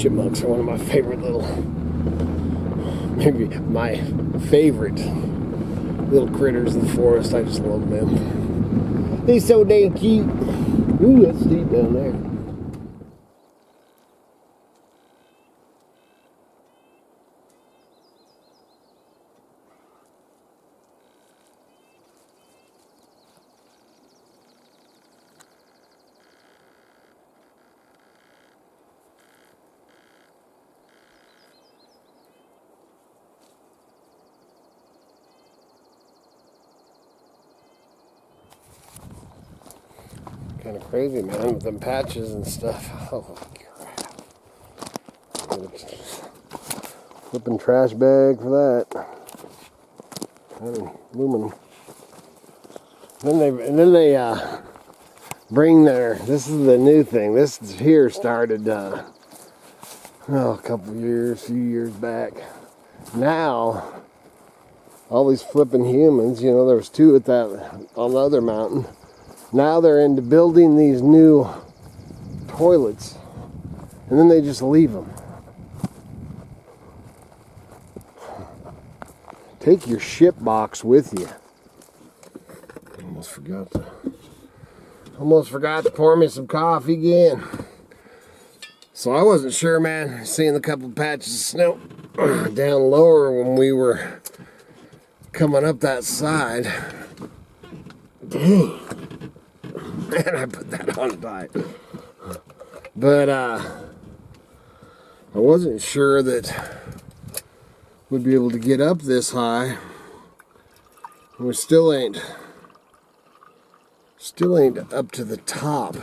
chipmunks are one of my favorite little, maybe my favorite little critters in the forest. I just love them. They're so dang cute. Ooh, that's deep down there. Kind of crazy, man, with them patches and stuff. Oh, crap. Flipping trash bag for that. Aluminum. Then they bring their, this is the new thing. This here started, a few years back. Now, all these flipping humans, you know, there was two at that, on the other mountain. Now they're into building these new toilets, and then they just leave them. Take your ship box with you. Almost forgot to pour me some coffee again. So I wasn't sure, man, seeing a couple of patches of snow down lower when we were coming up that side. Dang. Man, I put that on tight. But I wasn't sure that we'd be able to get up this high. We still ain't up to the top.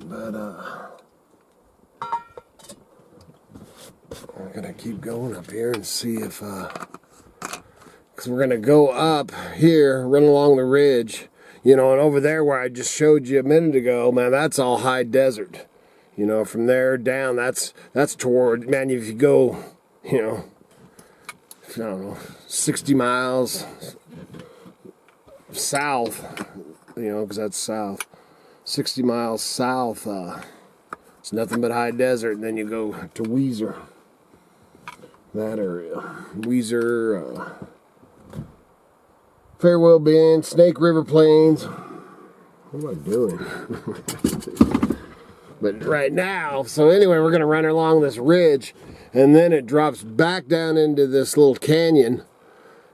But we're gonna keep going up here and see if because we're gonna go up here, run along the ridge. You know, and over there where I just showed you a minute ago, man, that's all high desert. You know, from there down, that's toward, man, if you go, you know, I don't know, 60 miles south, you know, because that's south. 60 miles south, it's nothing but high desert, and then you go to Weiser. That area. Weiser, Farewell Bend, Snake River Plains. What am I doing? But right now, so anyway, we're going to run along this ridge, and then it drops back down into this little canyon.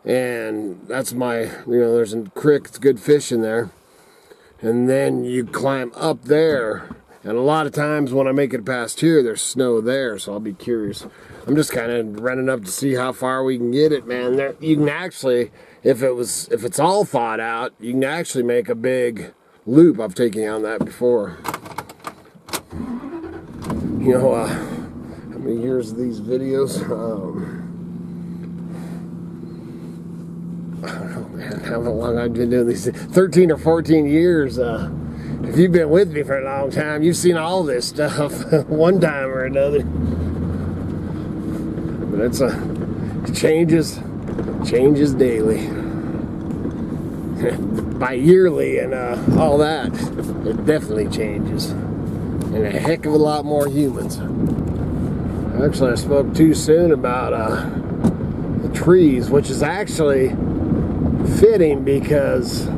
And that's my, you know, there's a creek, it's good fish in there. And then you climb up there. And a lot of times when I make it past here, there's snow there, so I'll be curious. I'm just kind of running up to see how far we can get it, man. There, you can actually, if it's all thought out, you can actually make a big loop. I've taken you on that before. You know, how many years of these videos? I don't know, man, how long I've been doing these. 13 or 14 years. If you've been with me for a long time, you've seen all this stuff one time or another. But it changes daily. By yearly and all that, it definitely changes. And a heck of a lot more humans. Actually, I spoke too soon about the trees, which is actually fitting because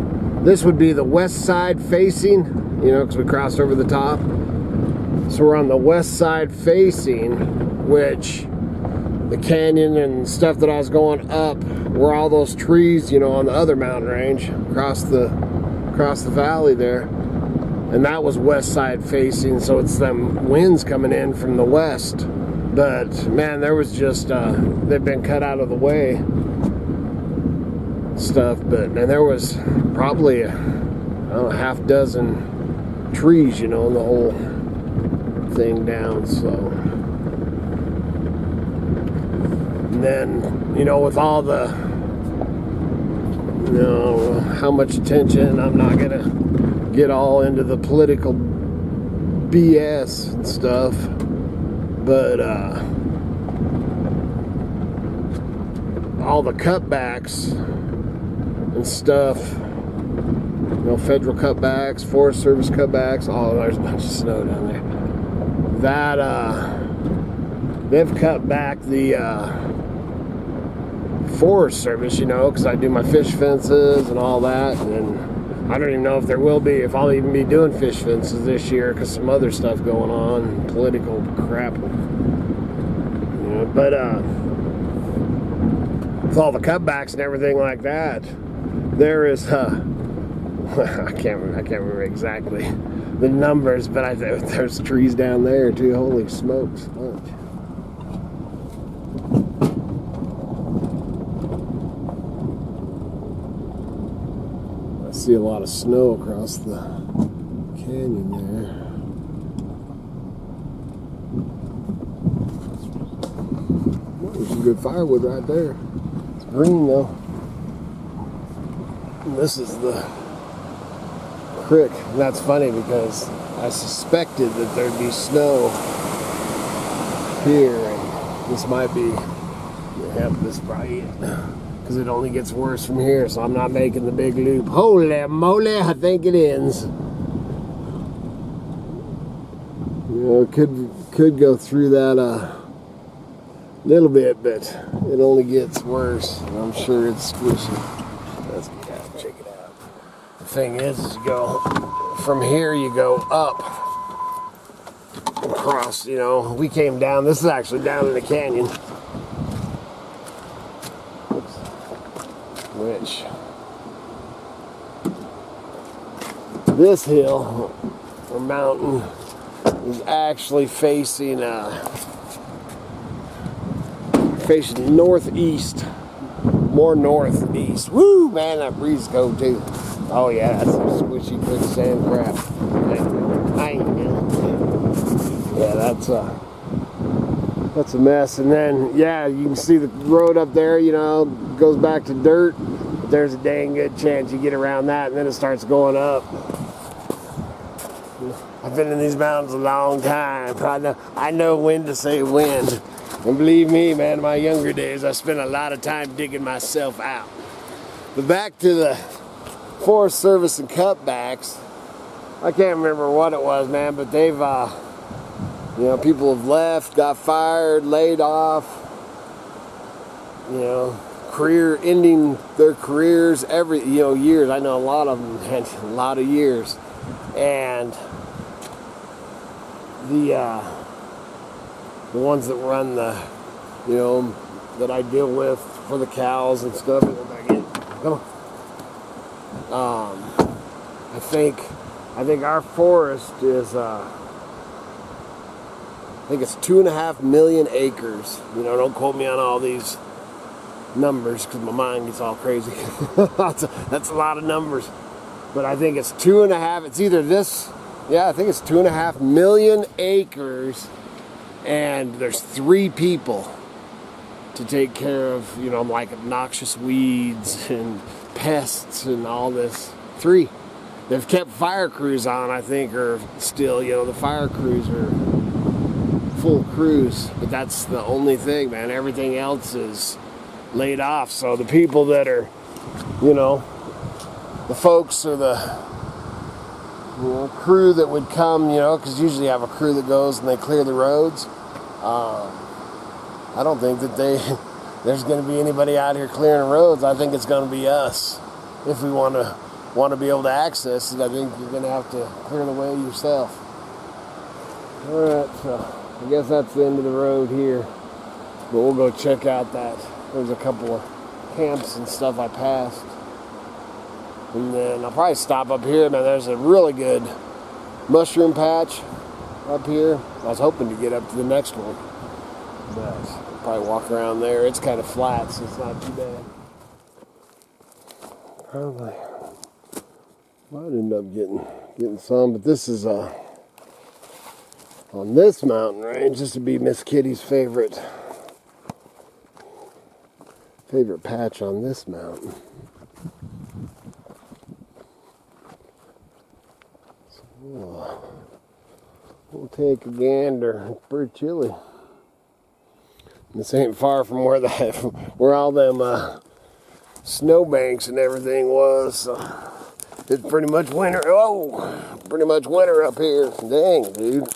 this would be the west side facing, you know, because we crossed over the top. So we're on the west side facing, which the canyon and stuff that I was going up were all those trees, you know, on the other mountain range across the valley there. And that was west side facing, so it's them winds coming in from the west. But man, there was just they've been cut out of the way stuff, but and there was probably I don't know, half dozen trees, you know, in the whole thing down. So, and then, you know, with all the, you know, how much attention, I'm not gonna get all into the political BS and stuff, but all the cutbacks and stuff, you know, federal cutbacks, Forest Service cutbacks, oh, there's a bunch of snow down there. that they've cut back the Forest Service, you know, because I do my fish fences and all that, and I don't even know if I'll even be doing fish fences this year because some other stuff going on, political crap. You know, but with all the cutbacks and everything like that, there is I can't remember exactly the numbers, but there's trees down there too. Holy smokes! Bunch. I see a lot of snow across the canyon there. Well, there's some good firewood right there. It's green though. And this is the creek. And that's funny because I suspected that there'd be snow here, and this might be, this probably it, because it only gets worse from here, so I'm not making the big loop. Holy moly, I think it ends. You know, it could go through that little bit, but it only gets worse, and I'm sure it's squishy. Let's get out, check it out. The thing is you go from here, you go up across, you know. We came down, this is actually down in the canyon, which this hill or mountain is actually facing northeast, more northeast. Woo, man, that breeze is cold too. Oh yeah, that's some squishy quicksand crap. I ain't doing. Yeah, that's a mess. And then, yeah, you can see the road up there, you know, goes back to dirt. But there's a dang good chance you get around that, and then it starts going up. I've been in these mountains a long time. I know when to say when. And believe me, man, in my younger days, I spent a lot of time digging myself out. But back to the Forest Service and cutbacks. I can't remember what it was, man, but they've, you know, people have left, got fired, laid off, you know, ending their careers years. I know a lot of them had a lot of years. And the ones that run the, you know, that I deal with for the cows and stuff. Come on. I think our forest is, I think it's 2.5 million acres. You know, don't quote me on all these numbers because my mind gets all crazy. That's a lot of numbers. But I think it's 2.5, it's either this, yeah, I think it's 2.5 million acres, and there's 3 people to take care of, you know, like noxious weeds and pests and all this. 3. They've kept fire crews on, I think, or still, you know, the fire crews are full crews, but that's the only thing, man. Everything else is laid off. So the people that are, you know, the folks or the, you know, crew that would come, you know, because usually you have a crew that goes and they clear the roads. I don't think that there's going to be anybody out here clearing the roads. I think it's going to be us. If we want to be able to access it, I think you're going to have to clear the way yourself. All right, so I guess that's the end of the road here. But we'll go check out that. There's a couple of camps and stuff I passed. And then I'll probably stop up here, man. There's a really good mushroom patch up here. I was hoping to get up to the next one, but I'll probably walk around there. It's kind of flat, so it's not too bad. Probably might end up getting some, but this is on this mountain range. This would be Miss Kitty's favorite patch on this mountain. We'll take a gander. It's pretty chilly. This ain't far from where all them snowbanks and everything was. So it's pretty much winter. Oh, pretty much winter up here. Dang, dude.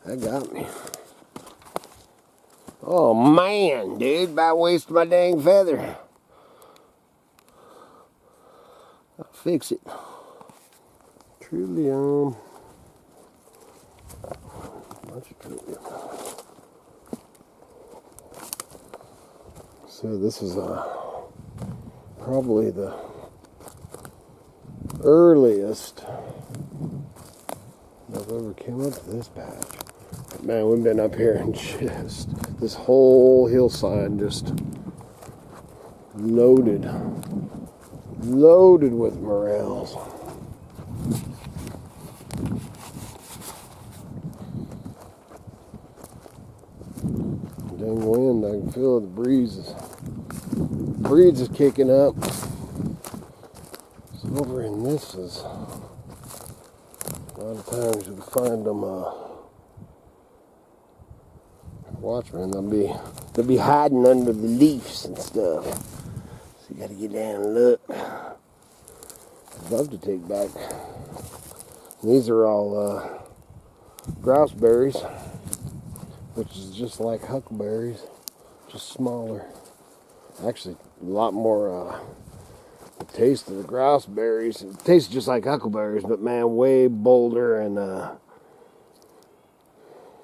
That got me. Oh man, dude, about wasted my dang feather. I'll fix it. Trillium. Bunch of trillium. So this is probably the earliest I've ever came up to this patch. Man, we've been up here and just this whole hillside just loaded with morels. Dang wind, I can feel the breezes. Breeze is kicking up. So over in this is a lot of times you can find them watchmen, they'll be hiding under the leaves and stuff. So you gotta get down and look. I'd love to take back. And these are all grouseberries, which is just like huckleberries, just smaller. Actually, a lot more the taste of the grouseberries. It tastes just like huckleberries, but man, way bolder, and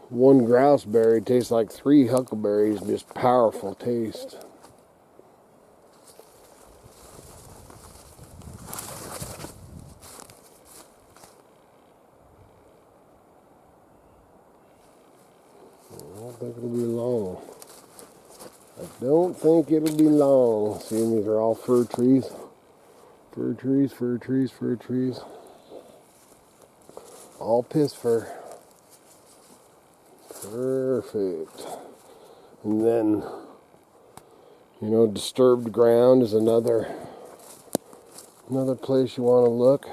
one grouseberry tastes like 3 huckleberries, just powerful taste. I don't think it'll be long. I don't think it'll be long. See, these are all fir trees. Fir trees, fir trees, fir trees. All piss fir. Perfect. And then, you know, disturbed ground is another place you want to look.